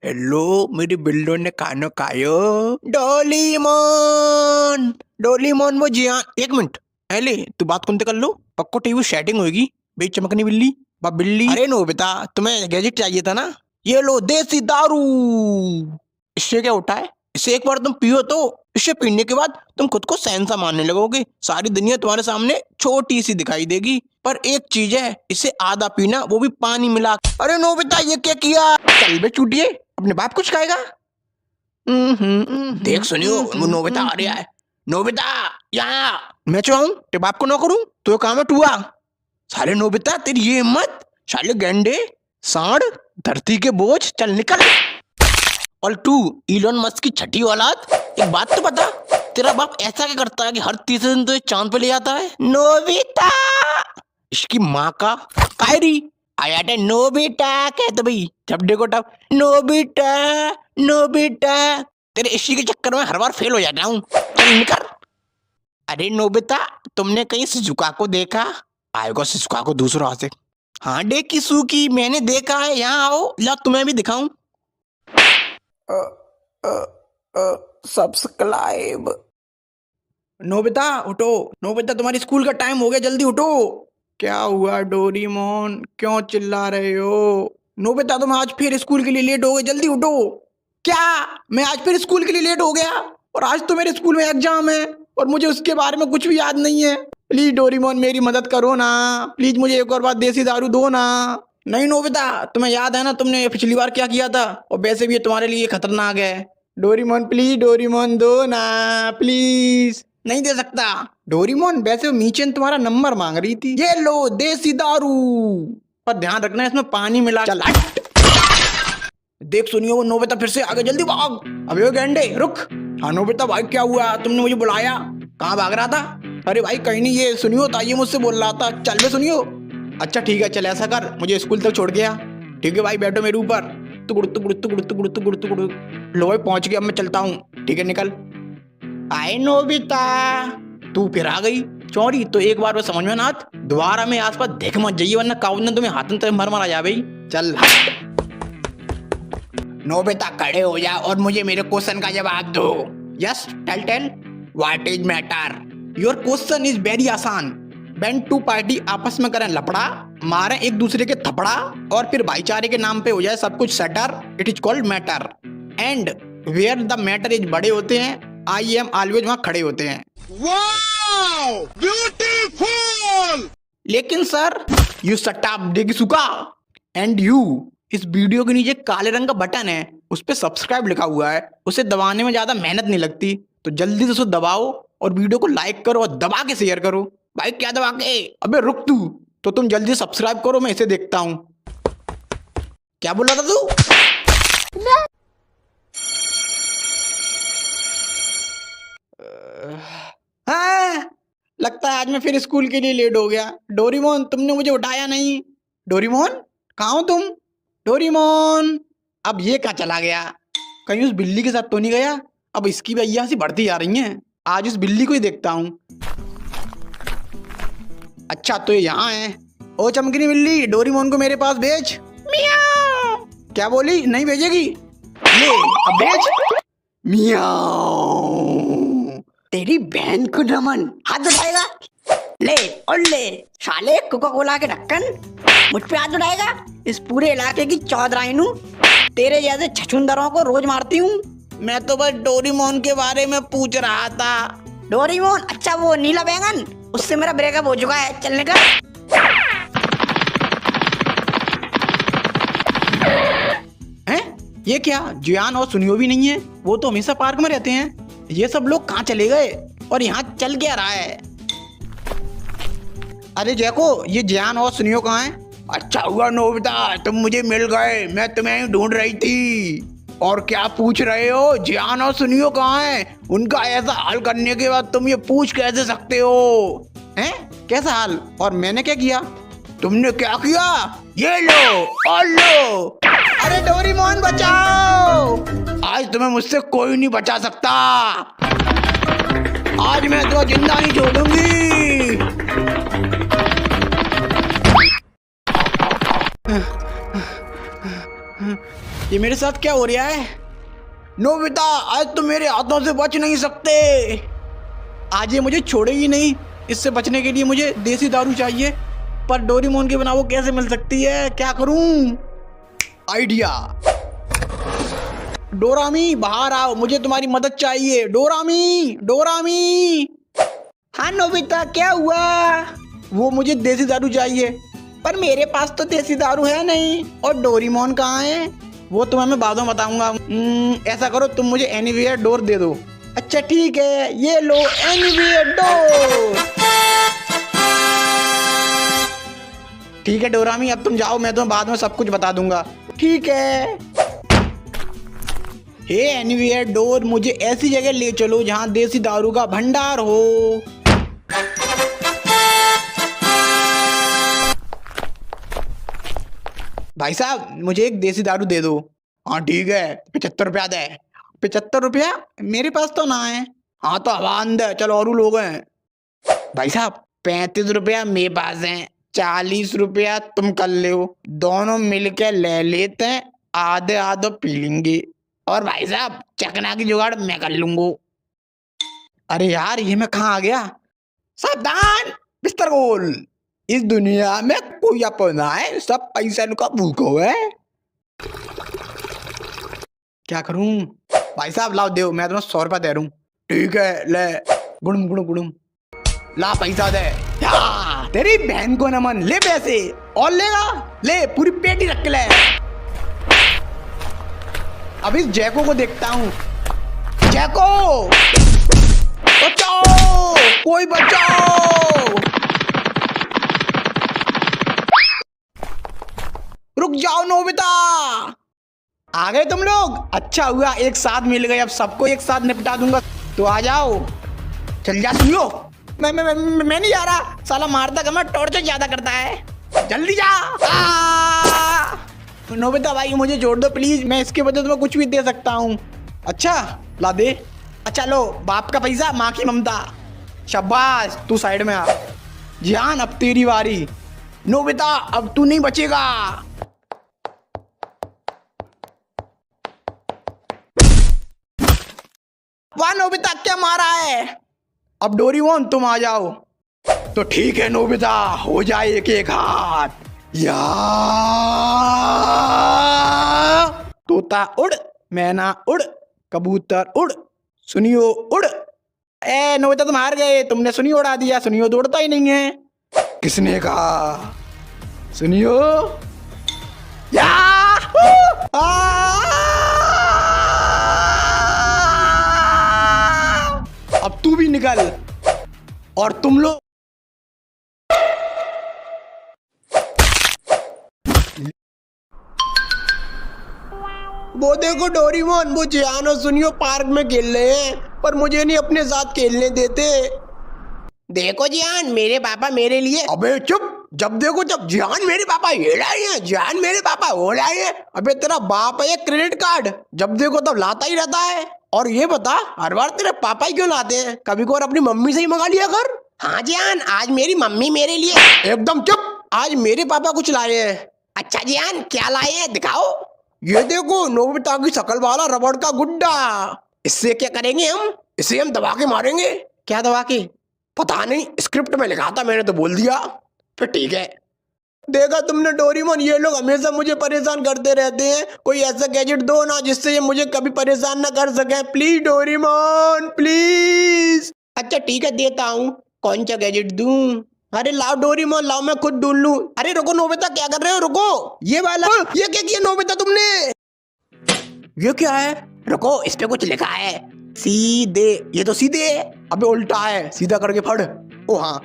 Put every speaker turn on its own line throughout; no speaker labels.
Hello मेरी बिल्लो ने खाना खायो। डोलीमोन डोलीमोन वो जी हाँ। एक मिनट एले तू बात कौन कर लो पक्को टीवी सेटिंग होगी बे चमकनी बिल्ली बा बिल्ली। अरे नो बेटा तुम्हें गैजेट चाहिए था ना, ये लो देसी दारू। इससे क्या होता है, इसे एक बार तुम पियो तो इसे पीने के बाद तुम खुद को शहंशाह मानने लगोगे। सारी दुनिया तुम्हारे सामने छोटी सी दिखाई देगी। पर एक चीज है, इसे आधा पीना, वो भी पानी मिला। अरे नो बेटा ये क्या किया। चल बे चूटिए, अपने बाप कुछ खाएगा। देख सुनियो वो नोबिता आ रहा है। नोबिता यहाँ मैं चाहूं ते बाप को ना करूं तो काम है टुआ। साले नोबिता तेरी ये हिम्मत, साले गेंडे सांड धरती के बोझ, चल निकल। और तू इलोन मस्क की छठी औलाद, एक बात तो बता, तेरा बाप ऐसा क्या करता है कि हर तीसरे दिन तो चांद पे ले जाता है। नोबिता इसकी माँ का कायरी आया था। नोबिता कहते भाई जब देखो तब नोबिता नोबिता। तेरे इसी के चक्कर में हर बार फेल हो जाता हूँ, चल निकल। अरे नोबिता तुमने कहीं शिजुका को देखा? आएगा शिजुका को दूसरा से। हाँ देखी सूकी मैंने देखा है, यहाँ आओ ला तुम्हें भी दिखाऊं। सब्सक्राइब। नोबिता उठो, नोबिता तुम्हारी स्कूल का टाइम हो गया, जल्दी उठो। क्या हुआ डोरीमोन, क्यों चिल्ला रहे हो? नोबिता तुम आज फिर स्कूल के लिए लेट हो गए, जल्दी उठो। क्या मैं आज फिर स्कूल के लिए लेट हो गया? और आज तो मेरे स्कूल में एग्जाम है और मुझे उसके बारे में कुछ भी याद नहीं है। प्लीज डोरीमोन मेरी मदद करो ना, प्लीज मुझे एक और बार देसी दारू दो ना। नहीं नोबिता तुम्हें याद है ना तुमने पिछली बार क्या किया था, और वैसे भी ये तुम्हारे लिए खतरनाक है। डोरीमोन प्लीज, डोरीमोन दो ना प्लीज। नहीं दे सकता डोरीमोन, वैसे वो मीचेन तुम्हारा नंबर मांग रही थी। ये लो देसी दारू, पर ध्यान रखना इसमें पानी मिला। चल हट। देख सुनियो वो नोबिता फिर से आगे, जल्दी भाग। अबे ओ गेंडे रुक। हाँ नोबिता भाई क्या हुआ, तुमने मुझे बुलाया, कहाँ भाग रहा था? अरे भाई कहीं नहीं, ये सुनियो था, ये मुझसे बोल रहा था चल बे सुनियो। अच्छा ठीक है चल ऐसा कर, मुझे स्कूल तक छोड़ गया। ठीक है भाई बैठो मेरे ऊपर। तुगुड़ तुगुड़ तुगुड़ तुगुड़ तुगुड़ तुगुड़। लो भाई पहुंच गया, अब मैं चलता हूँ। ठीक है निकल। आए नोबिता तू फिर आ गई चौड़ी, तो एक बार वो समझ में ना आत, दोबारा में आसपास देख मत जाइए वरना काऊ ने तुम्हें हाथ में मर आ जा भाई। चल नोबिता खड़े हो जा और मुझे मेरे क्वेश्चन का जवाब दो। Yes tell tell what is matter. Your question is very आसान। व्हेन टू पार्टी आपस में करें लफड़ा, मारे एक दूसरे के थपड़ा, और फिर भाईचारे के नाम पे हो जाए सब कुछ सटर, it is called matter. And where the matter is बड़े होते हैं, आई एम ऑलवेज वहां खड़े होते हैं। Wow beautiful. लेकिन सर यू शट अप डेगी सुका। एंड यू, इस वीडियो के नीचे काले रंग का बटन है, उस पे सब्सक्राइब लिखा हुआ है, उसे दबाने में ज्यादा मेहनत नहीं लगती, तो जल्दी से उसे दबाओ और वीडियो को लाइक करो और दबा के शेयर करो। भाई क्या दबा के? अबे रुक तू, तो तुम जल्दी सब्सक्राइब करो, मैं इसे देखता हूं। क्या बोल रहा था तू? हाँ लगता है आज मैं फिर स्कूल के लिए लेट हो गया। डोरीमोन तुमने मुझे उठाया नहीं। डोरीमोन कहाँ हो तुम? डोरीमोन अब ये कहाँ चला गया? कहीं उस बिल्ली के साथ तो नहीं गया? अब इसकी भी अय्यासी बढ़ती जा रही है, आज उस बिल्ली को ही देखता हूँ। अच्छा तो ये यहाँ है। ओ चमकनी बिल्ली डोरीमोन को मेरे पास भेज। मियाओ। क्या बोली, नहीं भेजेगी? ले अब भेज। मियाओ। तेरी बहन को नमन। हाथ उठाएगा? ले और ले साले कोका कोला के ढक्कन, मुझ पे हाथ उठाएगा? इस पूरे इलाके की चौधराइन हूँ, तेरे जैसे छछुंदरों को रोज मारती हूँ। मैं तो बस डोरीमोन के बारे में पूछ रहा था। डोरीमोन? अच्छा वो नीला बैंगन, उससे मेरा ब्रेकअप हो चुका है, चलने का। हैं? ये क्या जियान और सुनियो भी नहीं है? वो तो हमेशा पार्क में रहते हैं। ये सब लोग कहाँ चले गए और यहाँ चल क्या रहा है? अरे जैको ये जियान और सुनियो कहाँ हैं? अच्छा हुआ नोबिता तुम मुझे मिल गए, मैं तुम्हें ढूंढ रही थी। और क्या पूछ रहे हो, जियान और सुनियो कहाँ हैं? उनका ऐसा हाल करने के बाद तुम ये पूछ कैसे सकते हो? हैं? कैसा हाल? और मैंने क्या किया? तुमने क्या किया? ये लो और लो। अरे डोरीमोन बचाओ, आज तुम्हें मुझसे कोई नहीं बचा सकता। आज मैं तो जिंदा नहीं छोड़ूंगी। ये मेरे साथ क्या हो रहा है? नोबिता, आज तुम मेरे हाथों से बच नहीं सकते। आज ये मुझे छोड़ेगी नहीं। इससे बचने के लिए मुझे देसी दारू चाहिए, पर डोरेमोन के बिना वो कैसे मिल सकती है? क्या करूं? आइडिया। डोरामी बाहर आओ, मुझे तुम्हारी मदद चाहिए। डोरामी, डोरामी। हाँ नोबिता, क्या हुआ? वो मुझे देसी दारू चाहिए, पर मेरे पास तो देसी दारू है नहीं। और डोरेमोन कहाँ है? वो तुम्हें मैं बाद में बताऊंगा। ऐसा करो, तुम मुझे एनीवेयर डोर दे दो। अच्छा ठीक है, ये लो एनीवेयर डोर। ठीक है डोरामी, अब तुम जाओ, मैं तुम्हें बाद में सब कुछ बता दूंगा। ठीक है। हे एनीवेयर डोर, मुझे ऐसी जगह ले चलो जहां देसी दारू का भंडार हो। भाई साहब, मुझे एक देसी दारू दे दो। हाँ ठीक है, 75 रुपया दे। 75 रुपया? मेरे पास तो ना है। हाँ तो हवा अंदर, चलो और लोग हैं। भाई साहब, 35 रुपया मेरे पास है, 40 रुपया तुम कर ले हो, दोनों मिलके ले लेते हैं, आधे आधे पी लेंगे। और भाई साहब, चकना की जुगाड़ मैं कर लूंगा। अरे यार, ये मैं कहाँ आ गया? सावधान, बिस्तर गोल। इस दुनिया में कोई अपना है, सब पैसा का भूखो है। क्या करूं? भाई साहब लाओ, दो, मैं तुम्हें 100 रुपया दे रहा हूं। ठीक है, ले। गुड़म गुड़म गुड़म। ला पैसा दे। या, तेरी बहन को नमन, ले पैसे। और लेगा? ले, पूरी पेटी रख ले। अब इस जैको को देखता हूँ। जैको, बचाओ, कोई बचाओ। रुक जाओ नोबिता। आ गए तुम लोग? अच्छा हुआ एक साथ मिल गए, अब सबको एक साथ निपटा दूंगा। तो आ जाओ। चल जा सुनियो। मैं नहीं जा रहा। साला मारता कम है, टॉर्चर ज्यादा करता है। जल्दी जा। नोबिता भाई, मुझे जोड़ दो प्लीज, मैं इसके बदले तुम्हें कुछ भी दे सकता हूँ। अच्छा ला दे। अच्छा लो, बाप का पैसा, माँ की ममता। शाबाश, तू साइड में आ। जियान, अब तेरी बारी। नोबिता, अब तू नहीं बचेगा। वाह नोबिता, क्या मारा है? अब डोरेमोन तुम आ जाओ। तो ठीक है नोबिता, हो जाए एक एक हाथ। या तोता उड़, मैना उड़, कबूतर उड़, सुनियो उड़। ए नोबिता, तुम हार गए, तुमने सुनियो उड़ा दिया। सुनियो तो उड़ता ही नहीं है। किसने कहा? सुनियो। या अब तू भी निकल। और तुम लोग वो देखो डोरेमोन, वो जियान और सुनियो पार्क में खेल रहे हैं, पर मुझे नहीं अपने साथ खेलने देते। देखो जियान, मेरे पापा मेरे लिए। अबे चुप, जब देखो जब जियान मेरे पापा ये लाए हैं, जियान मेरे पापा वो लाए हैं। अबे तेरा बाप है क्रेडिट कार्ड, जब देखो तब लाता ही रहता है। और ये बता, हर बार तेरे पापा ही क्यों लाते हैं? कभी को अपनी मम्मी से ही मंगा लिया कर। हाँ जियान, आज मेरी मम्मी मेरे लिए। एकदम चुप, आज मेरे पापा कुछ लाए हैं। अच्छा जियान, क्या लाए हैं, दिखाओ। ये देखो, नोबिता की शकल वाला रबड़ का गुड्डा। इससे क्या करेंगे हम? इसे हम दबा के मारेंगे। क्या दबा के? पता नहीं, स्क्रिप्ट में लिखा था, मैंने तो बोल दिया। फिर ठीक है। देखा तुमने डोरेमोन, ये लोग हमेशा मुझे परेशान करते रहते हैं। कोई ऐसा गैजेट दो ना जिससे ये मुझे कभी परेशान ना कर सके। Please Doraemon, please. अच्छा ठीक है, देता हूँ। कौन सा गैजेट दूं? अरे लाओ डोरेमोन, लाओ, मैं खुद ढूंढ लूं। अरे रुको नोबिता, क्या कर रहे हो? रुको, ये वाला। ये क्या किया नोबिता तुमने? ये क्या है? रुको, इस पे कुछ लिखा है, सीधे। ये तो सीधे है। अबे उल्टा है, सीधा करके फड़। ओ हाँ,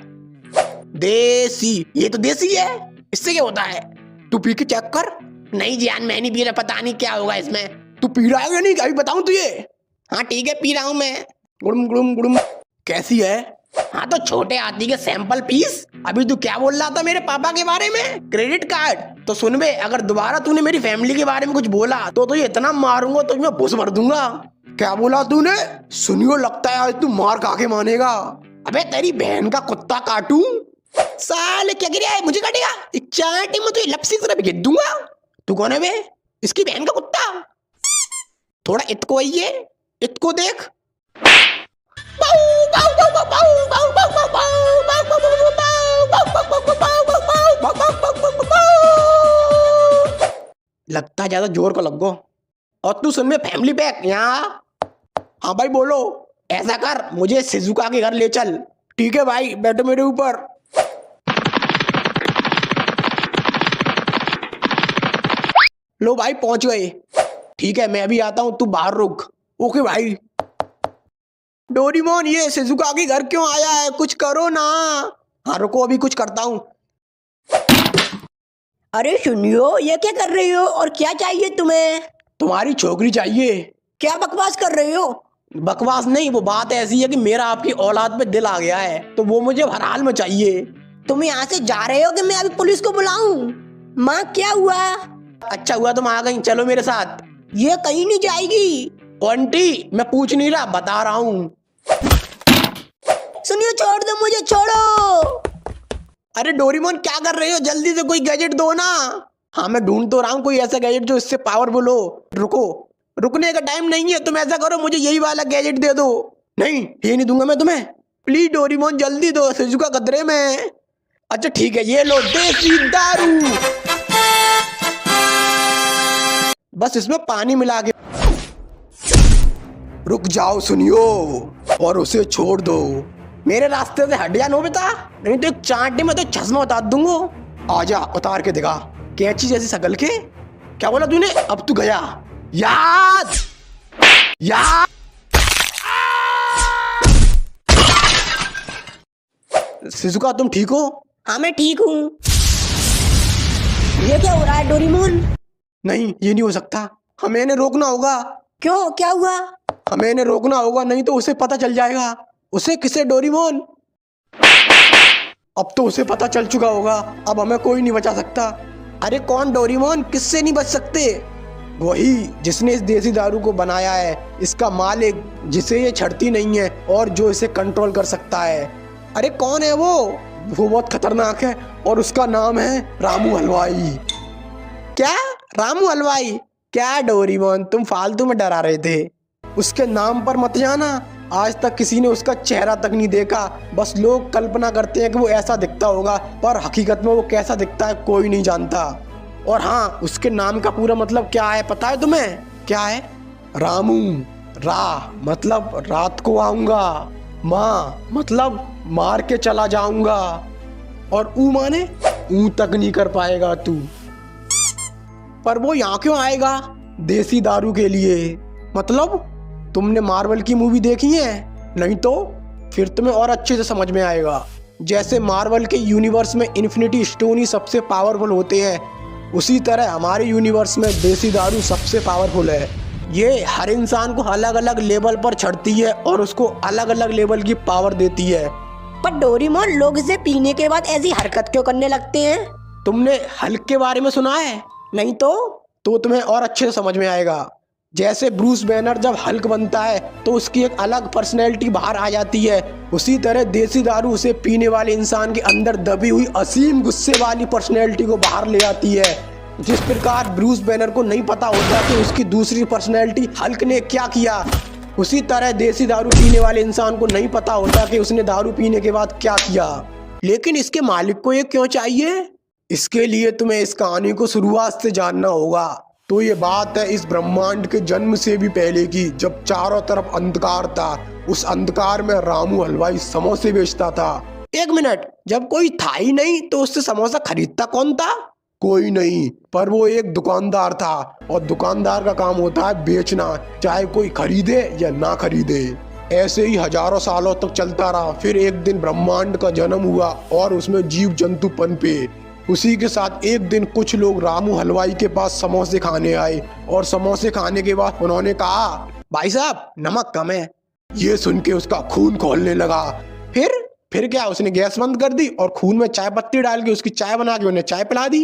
देसी। ये तो देसी है, इससे क्या होता है? तू पी के चेक कर। नहीं जियान, मैं नहीं पी रहा, पता नहीं क्या होगा इसमें। तू पी रहा है या नहीं, अभी बताऊं तुझे? हाँ ठीक है, पी रहा हूँ मैं। गुड़म गुड़म गुड़म। कैसी है? हाँ तो छोटे हाथी के सैंपल पीस। अभी तू क्या बोल रहा था मेरे पापा के बारे में? Credit card. तो सुन बे, अगर दोबारा तूने मेरी फैमिली के बारे में कुछ बोला तो तुझे इतना मारूंगा तो मैं भूस भर दूंगा। क्या बोला तूने? सुनियो, लगता है आज तू मार खा के मानेगा। अबे तेरी बहन का कुत्ता काटूं? साले क्या गिरा है, मुझे काटेगा? चाटे में तो लपसी तरह भेज दूंगा। तू कौन है बे?
इसकी बहन का कुत्ता। थोड़ा इतको आइए, इतको देख। लगता है ज्यादा जोर को लग गो। और तू सुन में फैमिली पैक यहाँ। हाँ भाई बोलो। ऐसा कर, मुझे शिजुका के घर ले चल। ठीक है भाई, बैठो मेरे ऊपर। लो भाई पहुंच गए। ठीक है मैं अभी आता हूं, तू बाहर रुक। ओके भाई। डोरेमोन ये शिजुका के घर क्यों आया है, कुछ करो ना। हाँ रुको, अभी कुछ करता हूँ।
अरे सुनियो, ये क्या कर रही हो और क्या चाहिए तुम्हें?
तुम्हारी छोकरी चाहिए।
क्या बकवास कर रही हो?
बकवास नहीं, वो बात ऐसी है कि मेरा आपकी औलाद पे दिल आ गया है, तो वो मुझे हर हाल में चाहिए।
तुम यहाँ से जा रहे हो कि मैं अभी पुलिस को बुलाऊं? माँ क्या हुआ?
अच्छा हुआ तुम आ गई, चलो मेरे साथ।
ये कहीं नहीं जाएगी।
आंटी मैं पूछ नहीं रहा, बता रहा हूँ।
सुनियो छोड़ दो मुझे, छोड़ो।
अरे डोरेमोन क्या कर रहे हो, जल्दी से कोई गैजेट दो ना। हाँ मैं ढूंढ तो रहा हूँ कोई ऐसा गैजेट जो इससे पावरफुल हो। रुको, रुकने का टाइम नहीं है, तुम ऐसा करो मुझे यही वाला गैजेट दे दो। नहीं ये नहीं दूंगा मैं तुम्हें, प्लीज डोरेमोन जल्दी दो, शिजुका खतरे में। अच्छा ठीक है, ये लो देसी दारू। बस इसमें पानी मिला के। रुक जाओ सुनियो, और उसे छोड़ दो। मेरे रास्ते से हट जा नोबिता, नहीं तो एक चांटे में तो चश्मा उतार दूंगा। आजा उतार के दिखा, कैंची जैसी शकल के। क्या बोला तूने, अब तू गया। याद याद। शिजुका तुम ठीक हो?
हाँ मैं ठीक हूँ। ये क्या हो रहा है डोरेमोन?
नहीं ये नहीं हो सकता, हमें इन्हें रोकना होगा।
क्यों, क्या हुआ?
हमें इन्हें रोकना होगा, नहीं तो उसे पता चल जाएगा। उसे किसे डोरेमोन? अब तो उसे पता चल चुका होगा, अब हमें कोई नहीं बचा सकता। अरे कौन डोरेमोन, किससे नहीं बच सकते? वही जिसने इस देसी दारू को बनाया है, इसका मालिक जिसे ये छड़ती नहीं है और जो इसे कंट्रोल कर सकता है। अरे कौन है वो बहुत खतरनाक है और उसका नाम है रामू हलवाई। क्या रामू हलवाई? क्या डोरेमोन तुम फालतू में डरा रहे थे, उसके नाम पर मत जाना। आज तक किसी ने उसका चेहरा तक नहीं देखा, बस लोग कल्पना करते हैं कि वो ऐसा दिखता होगा, पर हकीकत में वो कैसा दिखता है कोई नहीं जानता। और हाँ, उसके नाम का पूरा मतलब क्या है पता है तुम्हें? क्या है? रामू। रा मतलब रात को आऊंगा, माँ मतलब मार के चला जाऊंगा, और ऊ माने ऊ तक नहीं कर पाएगा तू। पर वो यहाँ क्यों आएगा? देसी दारू के लिए। मतलब तुमने मार्वल की मूवी देखी है? नहीं तो फिर तुम्हें और अच्छे से समझ में आएगा। जैसे मार्वल के यूनिवर्स में इन्फिनिटी स्टोन ही सबसे पावरफुल होते हैं, उसी तरह हमारे यूनिवर्स में देसी दारू सबसे पावरफुल है। ये हर इंसान को अलग अलग लेवल पर चढ़ती है और उसको अलग अलग लेवल की पावर देती है।
पर डोरेमोन लोग इसे पीने के बाद ऐसी हरकत क्यों करने लगते हैं?
तुमने हल्क के बारे में सुना है?
नहीं तो
तुम्हें और अच्छे से समझ में आएगा। जैसे ब्रूस बैनर जब हल्क बनता है तो उसकी एक अलग पर्सनैलिटी बाहर आ जाती है, उसी तरह देसी दारू उसे पीने वाले इंसान के अंदर दबी हुई असीम गुस्से वाली पर्सनैलिटी को बाहर ले आती है। जिस प्रकार ब्रूस बैनर को नहीं पता होता कि उसकी दूसरी पर्सनैलिटी हल्क ने क्या किया, उसी तरह देसी दारू पीने वाले इंसान को नहीं पता होता कि उसने दारू पीने के बाद क्या किया। लेकिन इसके मालिक को ये क्यों चाहिए? इसके लिए तुम्हें इस कहानी को शुरुआत से जानना होगा। तो ये बात है इस ब्रह्मांड के जन्म से भी पहले की, जब चारों तरफ अंधकार था। उस अंधकार में रामू हलवाई समोसे बेचता था। एक मिनट, जब कोई था ही नहीं तो उससे समोसा खरीदता कौन था? कोई नहीं, पर वो एक दुकानदार था, और दुकानदार का काम होता है बेचना, चाहे कोई खरीदे या ना खरीदे। ऐसे ही हजारों सालों तक चलता रहा। फिर एक दिन ब्रह्मांड का जन्म हुआ और उसमें जीव जंतु पनपे। उसी के साथ एक दिन कुछ लोग रामू हलवाई के पास समोसे खाने आए, और समोसे खाने के बाद उन्होंने कहा, भाई साहब नमक कम है। ये सुन के उसका खून खौलने लगा। फिर क्या, उसने गैस बंद कर दी और खून में चाय पत्ती डाल के उसकी चाय बना के उन्हें चाय पिला दी।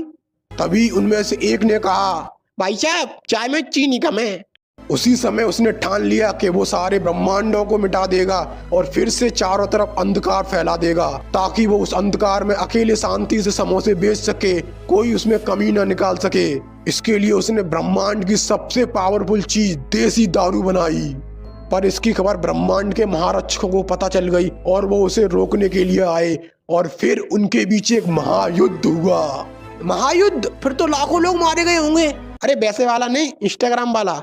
तभी उनमें से एक ने कहा, भाई साहब चाय में चीनी कम है। उसी समय उसने ठान लिया कि वो सारे ब्रह्मांडों को मिटा देगा और फिर से चारों तरफ अंधकार फैला देगा, ताकि वो उस अंधकार में अकेले शांति से समोसे बेच सके, कोई उसमें कमी न निकाल सके। इसके लिए उसने ब्रह्मांड की सबसे पावरफुल चीज देसी दारू बनाई। पर इसकी खबर ब्रह्मांड के महारक्षकों को पता चल गई और वो उसे रोकने के लिए आए और फिर उनके बीच एक महायुद्ध हुआ।
महायुद्ध? फिर तो लाखों लोग मारे गए होंगे।
अरे वैसे वाला नहीं, इंस्टाग्राम वाला।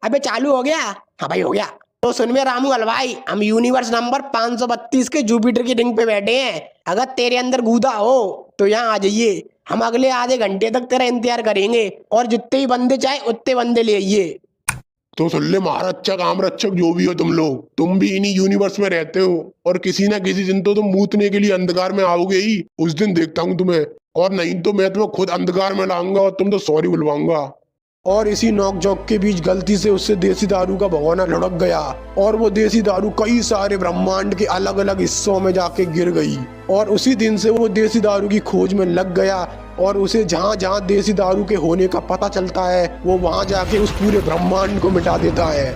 अबे चालू हो गया?
हाँ भाई हो गया।
तो सुन में रामू हलवाई, हम यूनिवर्स नंबर 532 के जुपिटर की रिंग पे बैठे हैं। अगर तेरे अंदर गूदा हो तो यहाँ आ जाइए। हम अगले आधे घंटे तक तेरा इंतजार करेंगे और जितने ही बंदे चाहे उतने बंदे ले आइए।
तो सुन ले महारक्षक आमरक्षक जो भी हो तुम लोग, तुम भी इन्हीं यूनिवर्स में रहते हो और किसी ना किसी दिन तो तुम मूतने के लिए अंधकार में आओगे ही। उस दिन देखता हूँ तुम्हें, और नहीं तो मैं तुम्हें खुद अंधकार में लाऊंगा और तुम तो सॉरी बुलवाऊंगा।
और इसी नोक झोंक के बीच गलती से उससे देसी दारू का भगोना लुढ़क गया और वो देसी दारू कई सारे ब्रह्मांड के अलग अलग हिस्सों में जाके गिर गई। और उसी दिन से वो देसी दारू की खोज में लग गया और उसे जहाँ जहाँ देसी दारू के होने का पता चलता है वो वहाँ जाके उस पूरे ब्रह्मांड को मिटा देता है।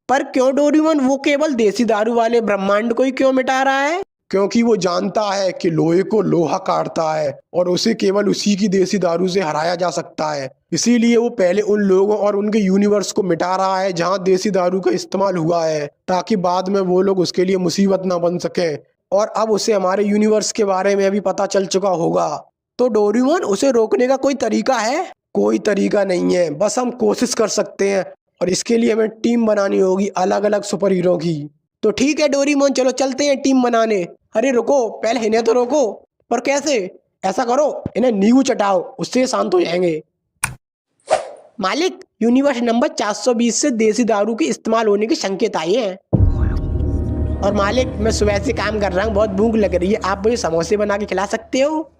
पर क्यों डोरेमोन, वो केवल देसी दारू वाले ब्रह्मांड को ही क्यों मिटा रहा है?
क्योंकि वो जानता है कि लोहे को लोहा काटता है और उसे केवल उसी की देसी दारू से हराया जा सकता है। इसीलिए वो पहले उन लोगों और उनके यूनिवर्स को मिटा रहा है जहाँ देसी दारू का इस्तेमाल हुआ है, ताकि बाद में वो लोग उसके लिए मुसीबत ना बन सके। और अब उसे हमारे यूनिवर्स के बारे में भी पता चल चुका होगा।
तो डोरेमोन, उसे रोकने का कोई तरीका है?
कोई तरीका नहीं है, बस हम कोशिश कर सकते हैं और इसके लिए हमें टीम बनानी होगी अलग अलग सुपर हीरो की।
तो ठीक है डोरेमोन, चलो चलते हैं टीम बनाने।
अरे रुको, पहले इन्हें तो रोको।
पर कैसे?
ऐसा करो, इन्हें नींबू चटाओ, उससे शांत हो जाएंगे।
मालिक, यूनिवर्स नंबर 420 से देसी दारू के इस्तेमाल होने के संकेत आए हैं। और मालिक, मैं सुबह से काम कर रहा हूँ, बहुत भूख लग रही है, आप मुझे समोसे बना के खिला सकते हो?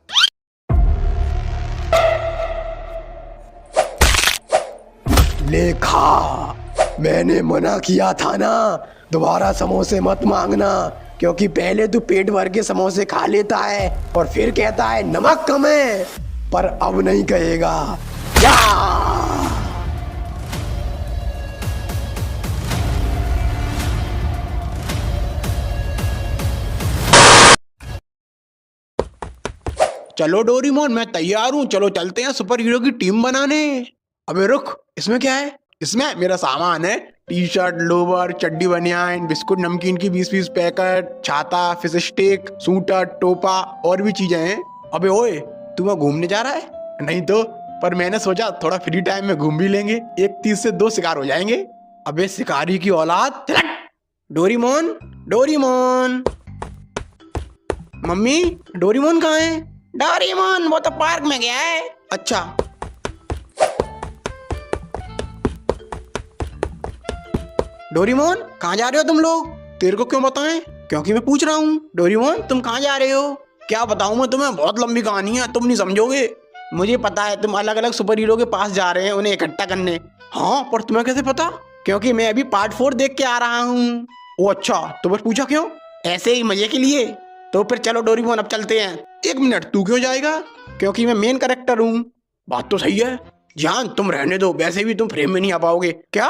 लेखा, मैंने मना किया था ना, दोबारा समोसे मत मांगना, क्योंकि पहले तू पेट भर के समोसे खा लेता है और फिर कहता है नमक कम है, पर अब नहीं कहेगा। या!
चलो डोरेमोन, मैं तैयार हूँ, चलो चलते हैं सुपर हीरो की टीम बनाने। अबे रुक, इसमें क्या है? इसमें मेरा सामान है, टी शर्ट, लोवर, चड्डी, बनियान, बिस्कुट, नमकीन की 20-20 पैकेट, छाता, फिश स्टिक, सूटर, टोपा और भी चीजें हैं। अबे ओए, तू वहाँ घूमने जा रहा है? नहीं तो, पर मैंने सोचा थोड़ा फ्री टाइम में घूम भी लेंगे, एक तीर से 2 शिकार हो जाएंगे। अबे शिकारी की औलाद, डोरेमोन, डोरेमोन, मम्मी, डोरेमोन कहाँ है?
डोरेमोन वो तो पार्क में गया है।
अच्छा, डोरेमोन कहाँ जा रहे हो तुम लोग? तेरे को क्यों बताएं? क्योंकि मैं पूछ रहा हूँ। डोरेमोन तुम कहाँ जा रहे हो? क्या बताऊँ मैं तुम्हें, बहुत लंबी कहानी है, तुम नहीं समझोगे। मुझे पता है तुम अलग अलग सुपर हीरो के पास जा रहे हैं उन्हें इकट्ठा करने। हाँ, पर तुम्हें कैसे पता? क्योंकि मैं अभी पार्ट 4 देख के आ रहा हूँ। ओ अच्छा, तो बस पूछा क्यों? ऐसे ही मजे के लिए। तो फिर चलो डोरेमोन, अब चलते हैं। 1 मिनट, तू क्यों जाएगा? क्योंकि मैं मेन कैरेक्टर हूँ। बात तो सही है जान, तुम रहने दो, वैसे भी तुम फ्रेम में नहीं आ पाओगे। क्या?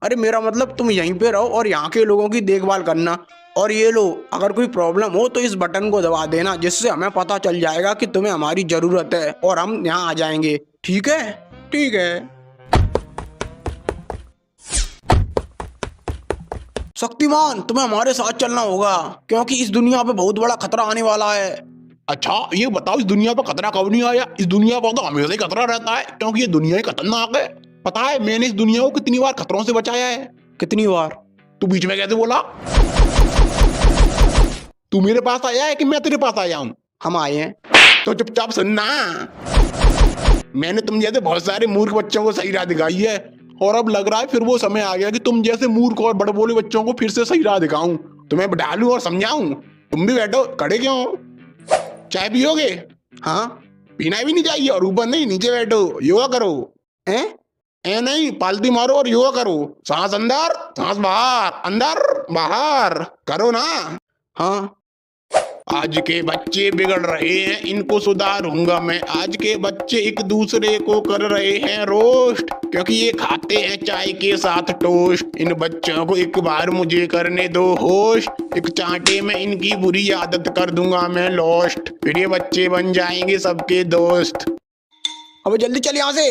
अरे मेरा मतलब तुम यहीं पे रहो और यहाँ के लोगों की देखभाल करना। और ये लो, अगर कोई प्रॉब्लम हो तो इस बटन को दबा देना, जिससे हमें पता चल जाएगा कि तुम्हें हमारी जरूरत है और हम यहाँ आ जाएंगे। ठीक है? ठीक है। शक्तिमान, तुम्हें हमारे साथ चलना होगा, क्योंकि इस दुनिया पे बहुत बड़ा खतरा आने वाला है।
अच्छा ये बताओ, इस दुनिया पर खतरा कब नहीं आया? इस दुनिया पर तो हमेशा ही खतरा रहता है, क्योंकि ये दुनिया ही खतरनाक है। पता है मैंने इस दुनिया को कितनी बार खतरों से बचाया है?
कितनी बार?
तू बीच में कैसे बोला? तू मेरे पास आया है कि मैं तेरे पास आया हूँ?
हम आए हैं।
तो चुपचाप सुनना, मैंने तुम जैसे बहुत सारे मूर्ख बच्चों को सही राह दिखाई है, और अब लग रहा है फिर वो समय आ गया कि तुम जैसे मूर्ख और बड़बोले बच्चों को फिर से सही राह दिखाऊं, तुम्हें डालूं और समझाऊं। तुम भी बैठो, खड़े क्यों? चाय पियोगे?
हाँ।
पीना भी नहीं चाहिए, और ऊपर नहीं, नीचे बैठो, योगा करो। ए नहीं, पालती मारो और योगा करो। सांस अंदर, सांस बाहर, अंदर बाहर करो ना।
हाँ।
आज के बच्चे बिगड़ रहे हैं, इनको सुधारूंगा मैं। आज के बच्चे एक दूसरे को कर रहे हैं रोस्ट, क्योंकि ये खाते हैं चाय के साथ टोस्ट। इन बच्चों को एक बार मुझे करने दो होस्ट, एक चांटे में इनकी बुरी आदत कर दूंगा मैं लॉस्ट, फिर ये बच्चे बन जाएंगे सबके दोस्त।
अब जल्दी चल यहाँ से।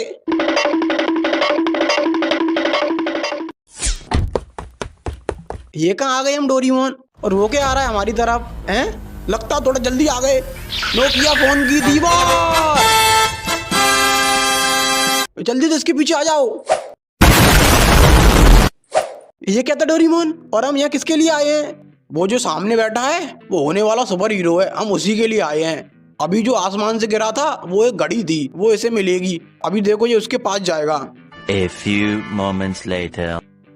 ये कहाँ आ गए हम डोरेमोन, और वो क्या आ रहा है हमारी तरफ हैं? लगता थोड़ा जल्दी आ गए। नोकिया फोन की दीवार, जल्दी से इसके पीछे आ जाओ। ये क्या था डोरेमोन, और हम यहाँ किसके लिए आए हैं? वो जो सामने बैठा है वो होने वाला सुपर हीरो है, हम उसी के लिए आए हैं। अभी जो आसमान से गिरा था वो एक घड़ी थी, वो इसे मिलेगी। अभी देखो ये उसके पास जाएगा।
A few moments later.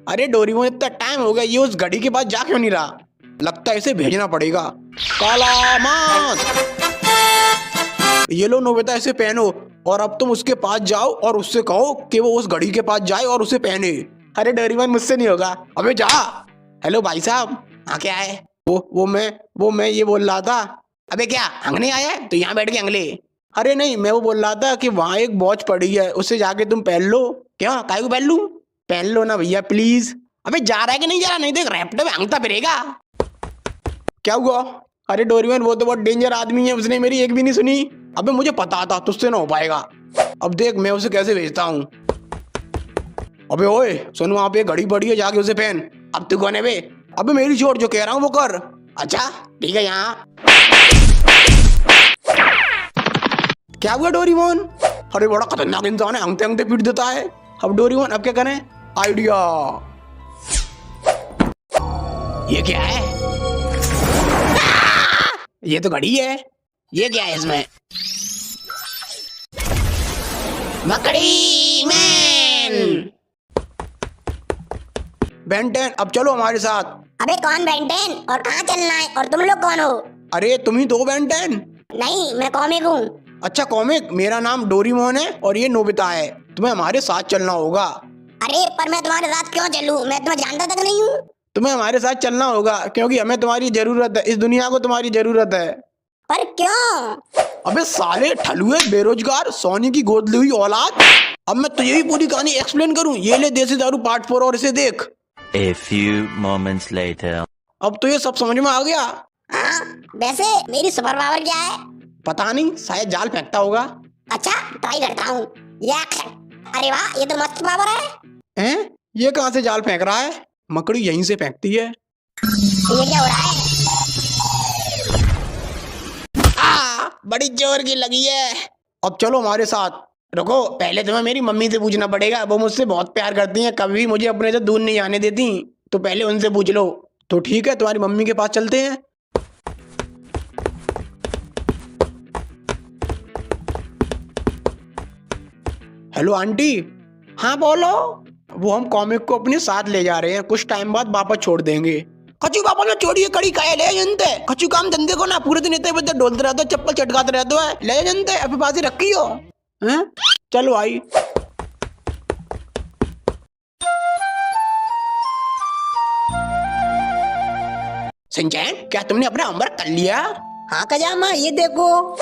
अरे डोरेमोन इतना टाइम हो गया, ये उस घड़ी के पास जा क्यों नहीं रहा? लगता है इसे भेजना पड़ेगा। काला मास्क, ये लो नोबिता, इसे पहनो और अब तुम उसके पास जाओ और उससे कहो कि वो उस घड़ी के पास जाए और उसे पहने। अरे डोरेमोन मुझसे नहीं होगा, अबे जा। हेलो भाई साहब। हाँ क्या है? वो मैं ये बोल रहा था। अबे क्या अंगने आया है तो यहाँ बैठ के अंगले? अरे नहीं, मैं वो बोल रहा था कि वहाँ एक वॉच पड़ी है, उससे जाके तुम पहन लो। क्यों, काहे को पहन लूं? पहन लो ना भैया प्लीज। अबे जा रहा है कि नहीं जा रहा? नहीं देख रैप्टो में अंगता फिरेगा। क्या हुआ? अरे डोरेमोन वो तो बहुत डेंजर आदमी है, उसने मेरी एक भी नहीं सुनी। अबे मुझे पता था तुझसे ना हो पाएगा। अब देख मैं उसे कैसे भेजता हूँ। अबे ओए सुन, वहाँ पे घड़ी पड़ी है, जाके उसे पहन। अब तू कौन है बे? अबे मेरी चोट, जो कह रहा हूँ वो कर। अच्छा ठीक है। यहाँ क्या हुआ डोरेमोन? अरे बड़ा खतरनाक इंसान है, अंगते अंगते पीट देता है। अब डोरेमोन अब क्या करें? आइडिया। ये क्या है? ये तो घड़ी है। ये क्या है इसमें? मकड़ी मैन। बेन 10 अब चलो हमारे साथ।
अबे कौन बेन 10 और कहाँ चलना है, और तुम लोग कौन हो?
अरे तुम ही तो बेन 10।
नहीं मैं कॉमिक हूँ।
अच्छा कॉमिक, मेरा नाम डोरेमोन है और ये नोबिता है। तुम्हें हमारे साथ चलना होगा।
अरे पर मैं तुम्हारे साथ क्यों चलूं? मैं तुम्हें जानता तक नहीं हूँ।
तुम्हें हमारे साथ चलना होगा क्योंकि हमें तुम्हारी जरूरत है, इस दुनिया को तुम्हारी जरूरत है।
पर क्यों?
अबे साले ठलुए बेरोजगार सोनी की गोद ली हुई औलाद। अब मैं तुझे भी पूरी कहानी एक्सप्लेन करूं? ये ले देसी दारू पार्ट 4 और इसे देख।
A few moments later.
अब तो ये सब समझ में आ गया।
हाँ वैसे मेरी सुपर पावर क्या है?
पता नहीं, शायद जाल फेंकता होगा।
अच्छा ट्राई करता हूँ। अरे वाह, ये तो मस्त पावर है।
हैं? ये कहाँ से जाल फेंक रहा है? मकड़ी यहीं से फेंकती है।
ये क्या हो रहा है?
बड़ी जोर की लगी है।
अब चलो हमारे साथ।
रुको, पहले तुम्हें मेरी मम्मी से पूछना पड़ेगा, वो मुझसे बहुत प्यार करती हैं, कभी भी मुझे अपने से दूर नहीं जाने देती, तो पहले उनसे पूछ लो।
तो ठीक है, तुम्हारी मम्मी के पास चलते हैं। Hello aunty.
हाँ बोलो।
वो हम कॉमिक को अपने साथ ले जा रहे हैं, कुछ टाइम बाद वापस छोड़ देंगे।
कचू पापा ने छोड़िए, कड़ी काहे ले जनते कचू काम धंधे को ना, पूरे दिन इतने बच्चे डोलते रहते हो, चप्पल चटकाते रहते हो, ले जनते अपने पास ही रखी हो।
हैं? चलो आई।
सिंचैन क्या तुमने अपना होमवर्क कर लिया?
हाँ कजामा ये देखो।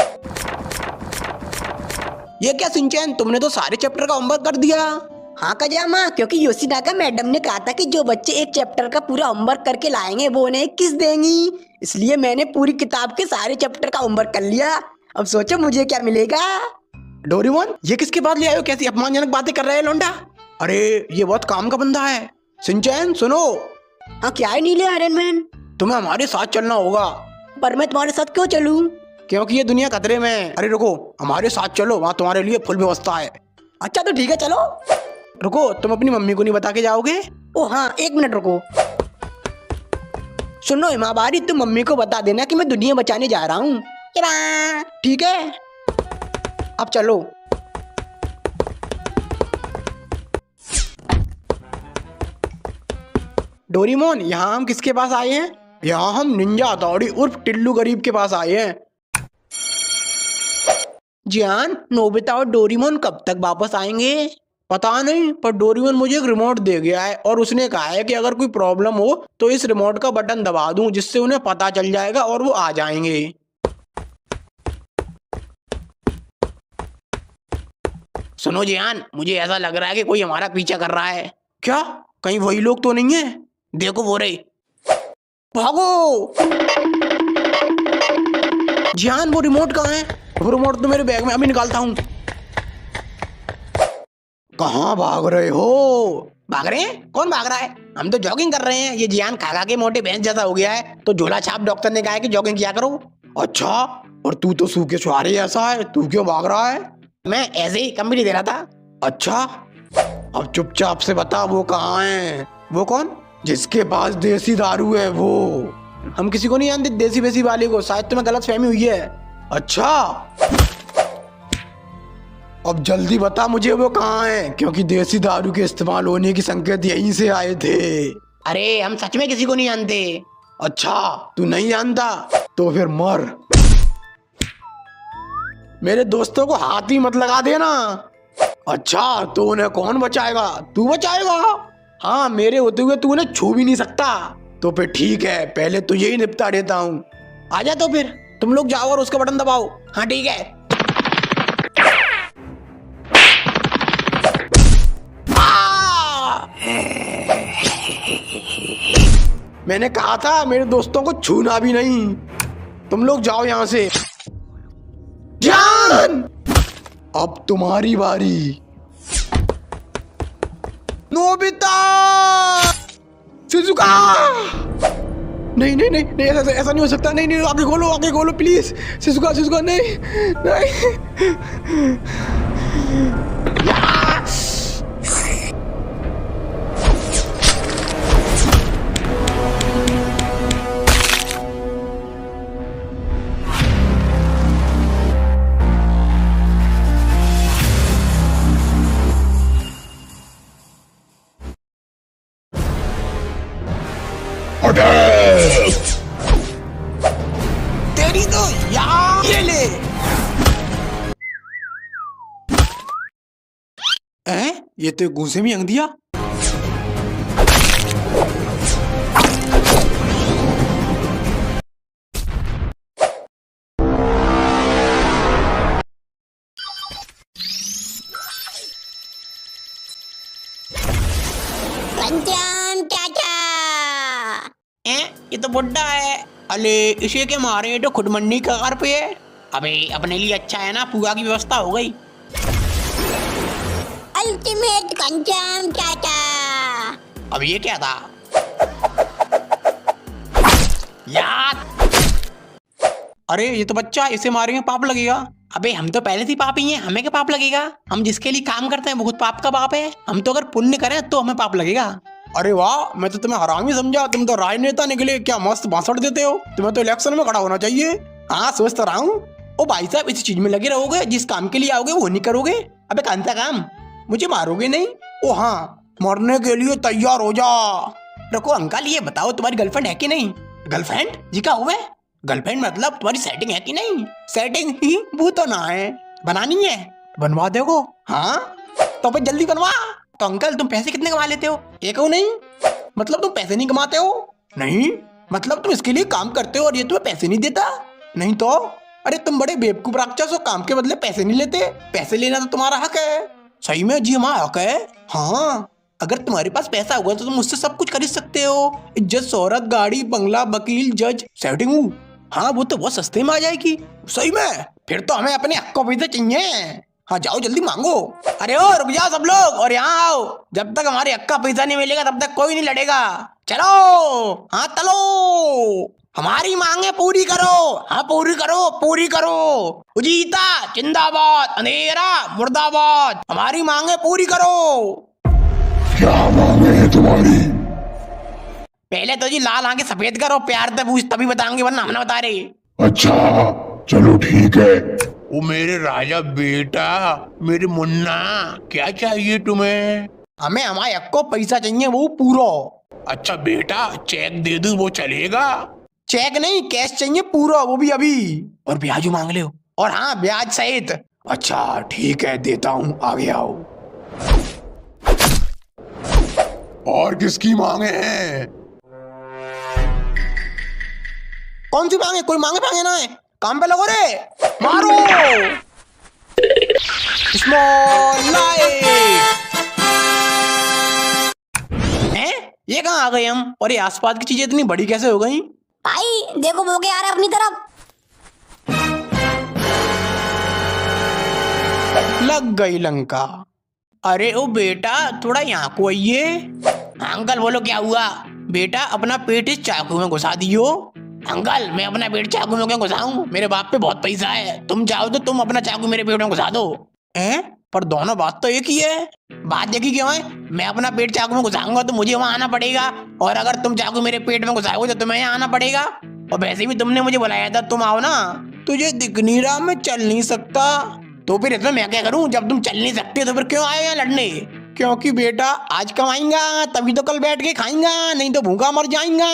ये क्या सिंचैन, तुमने तो सारे चैप्टर का होमवर्क कर दिया।
हाँ कजामा, क्योंकि योशिनाका मैडम ने कहा था कि जो बच्चे एक चैप्टर का पूरा होमवर्क करके लाएंगे वो उन्हें किस देंगी, इसलिए मैंने पूरी किताब के सारे चैप्टर का होमवर्क कर लिया। अब सोचो मुझे क्या मिलेगा।
डोरेमोन ये किसके पास ले आए हो? कैसी अपमानजनक बातें कर रहे हैं लोंडा। अरे ये बहुत काम का बंदा है। सिंचैन सुनो।
हाँ क्या है नीले आयरन मैन?
तुम्हें हमारे साथ चलना होगा।
पर मैं तुम्हारे साथ क्यों चलूं?
क्योंकि ये दुनिया खतरे में है। अरे रुको, हमारे साथ चलो, वहाँ तुम्हारे लिए फुल व्यवस्था है।
अच्छा तो ठीक है चलो।
रुको, तुम अपनी मम्मी को नहीं बता के जाओगे?
ओ हाँ एक मिनट रुको। सुनो हिमाबारी, तुम मम्मी को बता देना कि मैं दुनिया बचाने जा रहा हूँ। ठीक है अब चलो।
डोरेमोन यहाँ हम किसके पास आए हैं? यहाँ हम निंजा हथौड़ी उर्फ टिल्लू गरीब के पास आए हैं।
जियान, नोबिता और डोरेमोन कब तक वापस आएंगे?
पता नहीं, पर डोरेमोन मुझे एक रिमोट दे गया है और उसने कहा है कि अगर कोई प्रॉब्लम हो तो इस रिमोट का बटन दबा दूं, जिससे उन्हें पता चल जाएगा और वो आ जाएंगे।
सुनो जियान, मुझे ऐसा लग रहा है कि कोई हमारा पीछा कर रहा है।
क्या? कहीं वही लोग तो नहीं है?
देखो वो रहे।
भागो। जियान वो रिमोट कहाँ है? वो रिमोट तो मेरे बैग में, अभी निकालता हूँ।
कहाँ भाग रहे हो?
भाग रहे हैं? कौन भाग रहा है? हम तो जॉगिंग कर रहे हैं। ये जियान खा खा के मोटे भैंस जैसा हो गया है, तो झोला छाप डॉक्टर ने कहा है कि जॉगिंग किया करो।
अच्छा, और तू तो सूखे छुहारे ऐसा है, तू क्यों भाग रहा है?
मैं ऐसे ही कंपनी दे रहा था।
अच्छा, अब चुपचाप से बता वो कहाँ है?
वो कौन?
जिसके पास देसी दारू है वो।
हम किसी को नहीं जानते देसी वेसी वाले को, शायद तुम्हें गलत फहमी हुई है।
अच्छा, अब जल्दी बता मुझे वो कहाँ है, क्योंकि देसी दारू के इस्तेमाल होने की संकेत यहीं से आए थे।
अरे हम सच में किसी को नहीं जानते।
अच्छा, तू नहीं जानता तो फिर मर। मेरे दोस्तों को हाथ ही मत लगा देना। अच्छा, तो उन्हें कौन बचाएगा? तू बचाएगा?
हाँ, मेरे होते हुए तू उन्हें छू भी नहीं सकता।
तो फिर ठीक है, पहले तो यही निपटा देता हूँ।
आजा तो फिर तुम लोग जाओ और उसका बटन दबाओ। हाँ ठीक है।
मैंने कहा था मेरे दोस्तों को छूना भी नहीं। तुम लोग जाओ यहाँ से। जान, अब तुम्हारी बारी। Nobita, Shizuka. नहीं नहीं नहीं नहीं, ऐसा नहीं हो सकता। नहीं नहीं, आगे खोलो प्लीज। शिजुका शिजुका, नहीं नहीं।
तेरी तो यार ये ले।
ये तो घूसे में अंग दिया।
पंचाम चाचा।
ये तो बुड्ढा है। अले इसे के मारे तो खुद मंडी का घर पे है। अबे अपने लिए अच्छा है ना, पूरा की व्यवस्था हो गई।
अल्टीमेट पंचाम चाचा।
अब ये क्या था यार? अरे ये तो बच्चा, इसे मारेंगे पाप लगेगा। अबे हम तो पहले से ही पापी हैं, हमें क्या पाप लगेगा? हम जिसके लिए काम करते हैं वो खुद पाप का बाप है। हम तो अगर पुण्य करें तो हमें पाप लगेगा।
अरे वाह, मैं तो तुम्हें हरामी समझा, तुम तो राजनेता निकले। क्या मस्त भाषण देते हो। तुम्हें तो इलेक्शन में खड़ा होना चाहिए।
हाँ सोच तो रहा हूँ। ओ भाई साहब, इस चीज में लगे रहोगे, जिस काम के लिए आओगे वो नहीं करोगे। अबे कौन सा काम? मुझे मारोगे नहीं?
ओ हाँ, मरने के लिए तैयार हो जा।
रुको अंकल, ये बताओ तुम्हारी गर्लफ्रेंड है कि नहीं? गर्लफ्रेंड जी का हुआ? गर्लफ्रेंड मतलब तुम्हारी सेटिंग है कि नहीं? सेटिंग ही वो तो ना है। बनानी है?
बनवा दोगे?
हाँ तो फिर जल्दी बनवा। तो अंकल तुम पैसे कितने कमा लेते हो? एक हो नहीं? मतलब तुम पैसे नहीं कमाते हो?
नहीं।
मतलब तुम इसके लिए काम करते हो और ये तुम्हें पैसे नहीं देता?
नहीं तो?
अरे तुम बड़े बेवकूफ राक्षस हो, काम के बदले पैसे नहीं लेते। पैसे लेना तो तुम्हारा हक है।
सही में जी, हमारा हक है।
हाँ, अगर तुम्हारे पास पैसा होगा तो तुम मुझसे सब कुछ खरीद सकते हो। इज्जत, शोहरत, गाड़ी, बंगला, वकील, जज, सेटिंग। हाँ वो तो बहुत सस्ते में आ जाएगी।
सही में?
फिर तो हमें अपने हक को पैसे चाहिए। हाँ जाओ जल्दी मांगो। अरे ओ रुक जाओ सब लोग और यहाँ आओ। जब तक हमारे हक का पैसा नहीं मिलेगा तब तक कोई नहीं लड़ेगा। चलो हाँ चलो, हमारी मांगे पूरी करो। हाँ पूरी करो, पूरी करो। उजीता जिंदाबाद, अंधेरा मुर्दाबाद। हमारी मांगे पूरी करो।
क्या मांगे है तुम्हारी?
पहले तो जी लाल आंखें सफेद करो, प्यार से पूछ तभी बताएंगे, वरना हम ना बता रहे।
अच्छा चलो ठीक है। ओ मेरे राजा बेटा, मेरे मुन्ना, क्या चाहिए तुम्हें?
हमें हमारे हक को पैसा चाहिए, वो पूरा।
अच्छा बेटा, चेक दे दूं वो चलेगा?
चेक नहीं, कैश चाहिए पूरा, वो भी अभी। और ब्याज मांग ले। और हाँ ब्याज सहित।
अच्छा ठीक है, देता हूँ, आगे आओ।
और किसकी मांगे हैं?
कौन सी मांगे? कोई मांगे मांगे ना है। काम पे लगो रे, मारो। Small light. हैं? ये कहाँ आ गए हम? और ये आसपास की चीजें इतनी बड़ी कैसे हो गई?
भाई देखो वो क्या आ रहा है अपनी तरफ।
लग गई लंका। अरे ओ बेटा, थोड़ा यहाँ को आइए। अंकल बोलो क्या हुआ? बेटा अपना पेट इस चाकू में घुसा दियो। अंकल मैं अपना पेट चाकू में क्यों घुसाऊं? मेरे बाप पे बहुत पैसा है, तुम चाहो तो तुम अपना चाकू मेरे पेट में घुसा दो। हैं? पर दोनों बात तो एक ही है। बात देखी क्यों है? मैं अपना पेट चाकू में घुसाऊंगा तो मुझे वहां आना पड़ेगा, और अगर तुम चाकू मेरे पेट में घुसाओगे तो तुम्हें यहाँ आना पड़ेगा। और वैसे भी तुमने मुझे बुलाया था, तुम आओ ना। तुझे दिख नहीं रहा मैं चल नहीं सकता? तो फिर इसमें मैं क्या करूं? जब तुम चल नहीं सकते तो फिर क्यों आए यहाँ लड़ने? क्योंकि बेटा आज कमाएंगा तभी तो कल बैठ के खाएंगा, नहीं तो भूखा मर जाएंगा।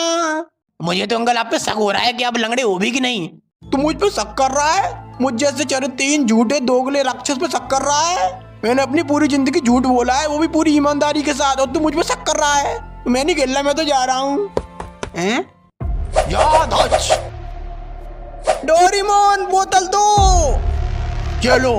मुझे तो अंकल आप पे शक हो रहा है कि आप लंगड़े हो भी कि नहीं। तू मुझ पे शक कर रहा है? मुझ जैसे चरित्रहीन झूठे दोगले राक्षस पे शक कर रहा है? मैंने अपनी पूरी जिंदगी झूठ बोला है, वो भी पूरी ईमानदारी के साथ, और तू मुझ पे शक कर रहा है? मैं नहीं खेलना, मैं तो जा रहा हूँ। डोरेमोन बोतल दो। चलो।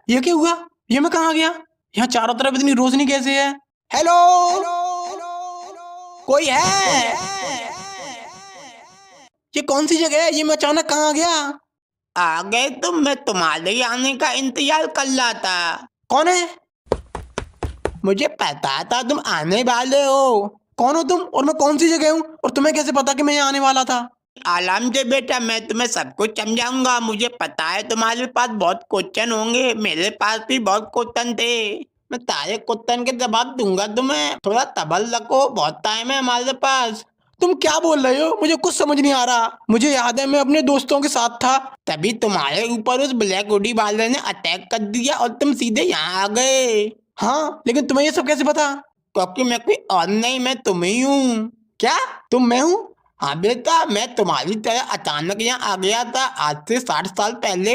ये क्या हुआ? ये मैं कहाँ गया? यहाँ चारों तरफ इतनी रोशनी कैसे है? हेलो, कोई है? ये कौन सी जगह है? ये मैं अचानक कहाँ गया? आ गए तुम? मैं तुम्हारे आने का इंतजार कर रहा था। कौन है? मुझे पता था तुम आने वाले हो। कौन हो तुम, और मैं कौन सी जगह हूँ, और तुम्हें कैसे पता कि मैं यहाँ आने वाला था? आराम से बेटा, मैं तुम्हें सब कुछ समझाऊंगा। मुझे पता है तुम्हारे पास बहुत क्वेश्चन होंगे, मेरे पास भी बहुत क्वेश्चन थे। मैं सारे क्वेश्चन के जवाब दूंगा तुम्हें, थोड़ा तबल रखो, बहुत टाइम है हमारे पास। तुम क्या बोल रहे हो? मुझे कुछ समझ नहीं आ रहा। मुझे याद है मैं अपने दोस्तों के साथ था, तभी तुम्हारे ऊपर उस ब्लैक हुडी वाले ने अटैक कर दिया और तुम सीधे यहाँ आ गए। हाँ, लेकिन तुम्हें ये सब कैसे पता? क्योंकि मैं कोई और नहीं, मैं तुम ही हूँ। क्या तुम मैं हूँ? हाँ बेटा, मैं तुम्हारी तरह अचानक यहाँ आ गया था आज से 60 साल पहले।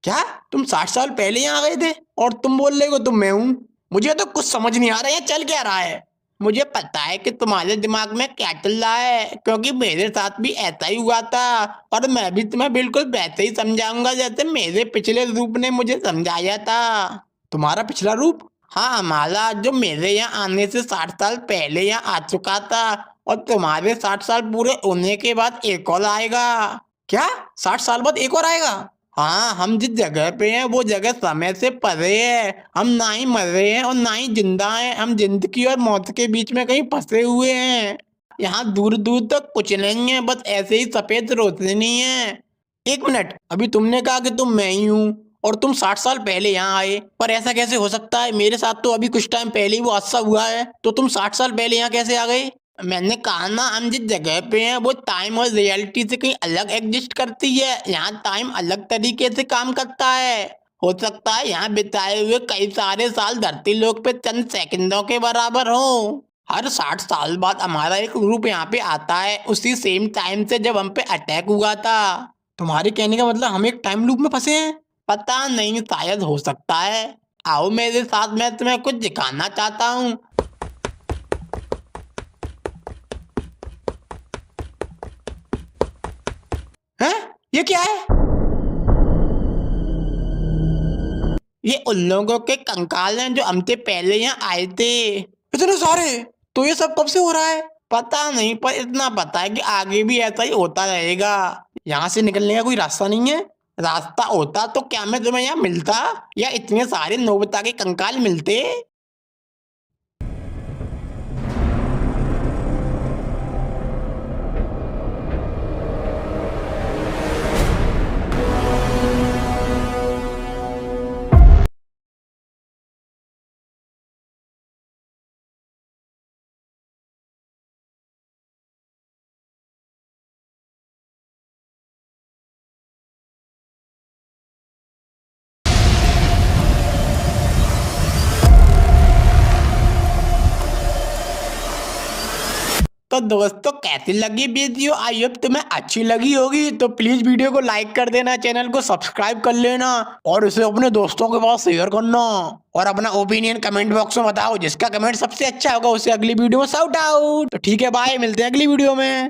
क्या तुम 60 साल पहले यहाँ आ गए थे, और तुम बोल रहे हो तुम मैं हूँ? मुझे तो कुछ समझ नहीं आ रहा है चल क्या रहा है। मुझे पता है कि तुम्हारे दिमाग में क्या चल रहा है, क्योंकि मेरे साथ भी ऐसा ही हुआ था, और मैं भी तुम्हें बिल्कुल वैसे ही समझाऊंगा जैसे मेरे पिछले रूप ने मुझे समझाया था। तुम्हारा पिछला रूप? हाँ, हमारा, जो मेरे यहाँ आने से 60 साल पहले यहाँ आ चुका था, और तुम्हारे 60 साल पूरे होने के बाद एक और आएगा। क्या 60 साल बाद एक और आएगा? हाँ, हम जिस जगह पे हैं वो जगह समय से परे है। हम ना ही मर रहे हैं और ना ही जिंदा हैं, हम जिंदगी और मौत के बीच में कहीं फंसे हुए हैं। यहाँ दूर दूर तक कुछ नहीं है, बस ऐसे ही सफेद रोशनी है। एक मिनट, अभी तुमने कहा कि तुम मैं ही हूँ और तुम 60 साल पहले यहाँ आए, पर ऐसा कैसे हो सकता है? मेरे साथ तो अभी कुछ टाइम पहले ही वो हादसा हुआ है, तो तुम 60 साल पहले यहाँ कैसे आ गए? मैंने कहा ना, हम जिस जगह पे हैं वो टाइम और रियलिटी से कहीं अलग एग्जिस्ट करती है। यहाँ टाइम अलग तरीके से काम करता है। हो सकता है यहाँ बिताए हुए कई सारे साल धरती लोक पे चंद सेकंडों के बराबर हो। हर 60 साल बाद हमारा एक ग्रुप यहाँ पे आता है, उसी सेम टाइम से जब हम पे अटैक हुआ था। तुम्हारे कहने का मतलब हम एक टाइम लूप में फंसे हैं? पता नहीं, शायद हो सकता है। आओ मेरे साथ, मैं तुम्हें कुछ दिखाना चाहता हूँ। हैं? ये क्या है? ये उन लोगों के कंकाल हैं जो हमसे पहले यहाँ आए थे। इतने सारे? तो ये सब कब से हो रहा है? पता नहीं, पर इतना पता है कि आगे भी ऐसा ही होता रहेगा। यहाँ से निकलने का कोई रास्ता नहीं है? रास्ता होता तो क्या मैं तुम्हें यहाँ मिलता, या इतने सारे नोबिता के कंकाल मिलते? तो दोस्तों कैसी लगी वीडियो, आई होप तुम्हें अच्छी लगी होगी। तो प्लीज वीडियो को लाइक कर देना, चैनल को सब्सक्राइब कर लेना और इसे अपने दोस्तों के पास शेयर करना और अपना ओपिनियन कमेंट बॉक्स में बताओ। जिसका कमेंट सबसे अच्छा होगा उसे अगली वीडियो में शाउट आउट। तो ठीक है, बाय, मिलते हैं अगली वीडियो में।